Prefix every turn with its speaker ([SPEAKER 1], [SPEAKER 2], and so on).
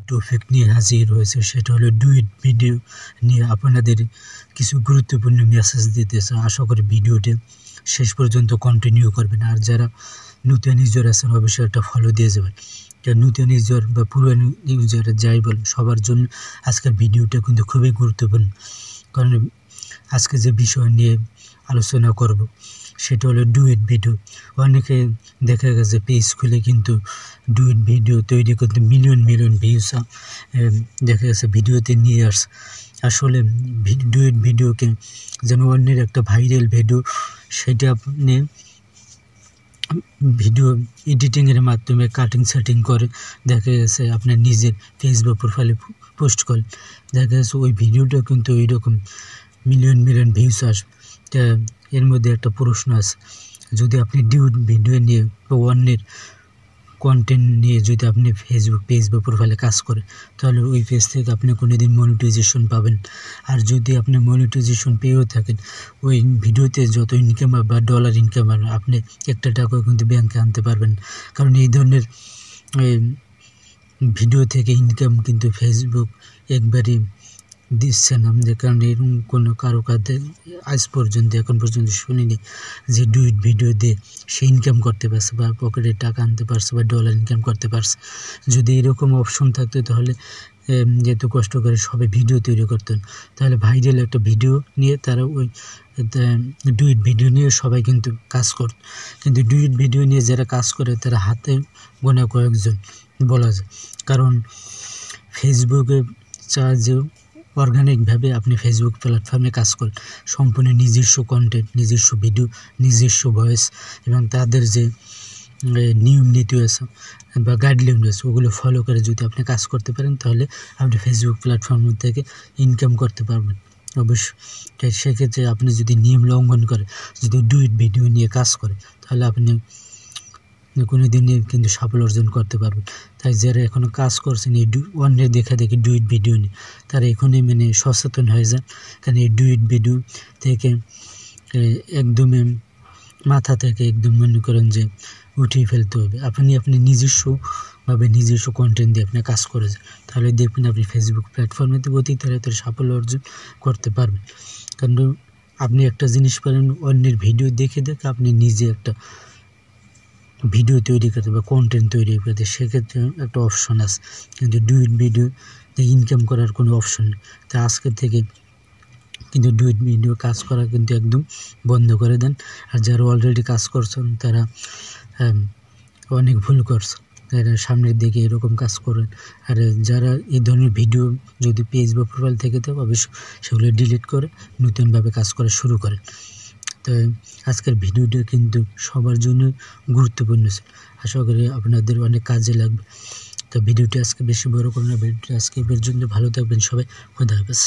[SPEAKER 1] Topic নিয়ে হাজির হয়েছে, সেটা হলো ডুইট ভিডিও নিয়ে আপনাদের কিছু গুরুত্বপূর্ণ মেসেজ দিতেছে। আশা করি ভিডিওটি শেষ পর্যন্ত কন্টিনিউ করবেন। আর যারা নতুন ইউজার আছেন অবশ্যই একটা ফলো দিয়ে যাবেন। নতুন ইউজার বা পুরানো ইউজার যাই বলেন, সবার জন্য আজকের ভিডিওটা কিন্তু খুবই গুরুত্বপূর্ণ। কারণ আজকে যে বিষয় নিয়ে আলোচনা করব সেটা হলো ডুইট ভিডিও। অনেকে দেখা গেছে পেজ খুলে কিন্তু ডুইট ভিডিও তৈরি করতে মিলিয়ন ভিউজ দেখা গেছে ভিডিওতে নিয়ে আসে। আসলে ডুইট ভিডিওকে যেন অন্যের একটা ভাইরাল ভিডিও, সেটা আপনি ভিডিও এডিটিংয়ের মাধ্যমে কাটিং সেটিং করে দেখা গেছে আপনার নিজের ফেসবুক প্রোফাইলে পোস্ট করে, দেখা গেছে ওই ভিডিওটা কিন্তু ওইরকম মিলিয়ন ভিউজ আসবে। তা এর মধ্যে একটা প্রশ্ন আছে, যদি আপনি ডুইট ভিডিও নিয়ে বা অন্যের কন্টেন্ট নিয়ে যদি আপনি ফেসবুক পেজ বা প্রোফাইলে কাজ করেন, তাহলে ওই পেজ থেকে আপনি কোনোদিন মনিটাইজেশন পাবেন। আর যদি আপনি মনিটাইজেশন পেয়েও থাকেন, ওই ভিডিওতে যত ইনকাম বা ডলার ইনকাম হবে, আপনি একটা টাকাও কিন্তু ব্যাংকে আনতে পারবেন। কারণ এই ধরনের ভিডিও থেকে ইনকাম কিন্তু ফেসবুক একবারই দিচ্ছে না। যে কারণে এরকম কোনো কারো কাছে আজ পর্যন্ত এখন পর্যন্ত শুনিনি যে ডুইট ভিডিও দিয়ে সে ইনকাম করতে পারছে বা পকেটে টাকা আনতে পারছে বা ডলার ইনকাম করতে পারছে। যদি এরকম অপশন থাকতো তাহলে যেহেতু কষ্ট করে সবাই ভিডিও তৈরি করতেন, তাহলে ভাইরাল একটা ভিডিও নিয়ে তারা ওই ডুইট ভিডিও নিয়ে সবাই কিন্তু কাজ করত। কিন্তু ডুইট ভিডিও নিয়ে যারা কাজ করে তারা হাতে গোনা কয়েকজন বলা যায়। কারণ ফেসবুকে যে অর্গানিকভাবে আপনি ফেসবুক প্ল্যাটফর্মে কাজ করেন, সম্পূর্ণ নিজস্ব কন্টেন্ট, নিজস্ব ভিডিও, নিজস্ব ভয়েস এবং তাদের যে নিয়ম নীতি আছে বা গাইডলাইন আছে ওগুলো ফলো করে যদি আপনি কাজ করতে পারেন, তাহলে আপনি ফেসবুক প্ল্যাটফর্ম থেকে ইনকাম করতে পারবেন অবশ্যই। সেক্ষেত্রে আপনি যদি নিয়ম লঙ্ঘন করে যদি ডুইট ভিডিও নিয়ে কাজ করে, তাহলে আপনি কোনো দিনই কিন্তু সাফল্য অর্জন করতে পারবেন। তাই যারা এখনও কাজ করছেন এই অন্যের দেখা দেখি ডুইট ভিডিও নিয়ে, তারা এখনই সচেতন হয়ে যান। কারণ এই ডুইট ভিডিও থেকে একদমই মাথা থেকে একদম মনে করেন যে উঠিয়ে ফেলতে হবে। আপনি নিজস্বভাবে নিজস্ব কন্টেন্ট দিয়ে আপনি কাজ করে যান, তাহলে দেখবেন আপনি ফেসবুক প্ল্যাটফর্মে অতি তাড়াতাড়ি সাফল্য অর্জন করতে পারবেন। কারণ আপনি একটা জিনিস পারেন, অন্যের ভিডিও দেখে আপনি নিজে একটা ভিডিও তৈরি করতে বা কন্টেন্ট তৈরি করতে, সেক্ষেত্রে একটা অপশন আছে। কিন্তু ডুইট ভিডিও ইনকাম করার কোনো অপশন নেই। তাই আজকের থেকে কিন্তু ডুইট ভিডিও কাজ করা কিন্তু একদম বন্ধ করে দেন। আর যারা অলরেডি কাজ করছেন তারা অনেক ভুল করছে, তারা সামনের দিকে এরকম কাজ করেন। আর যারা এই ধরনের ভিডিও যদি পেজ বা প্রোফাইল থেকে থাকে অবশ্যই সেগুলো ডিলিট করে নতুনভাবে কাজ করা শুরু করেন। তো আজকের ভিডিওটা কিন্তু সবার জন্য গুরুত্বপূর্ণ ছিল, আশা করি আপনাদের অনেক কাজে লাগবে। তো ভিডিওটি আজকে বেশি বড় করুন না, ভিডিওটি আজকে পর্যন্ত। ভালো থাকবেন সবাই, খোদা হাফেজ।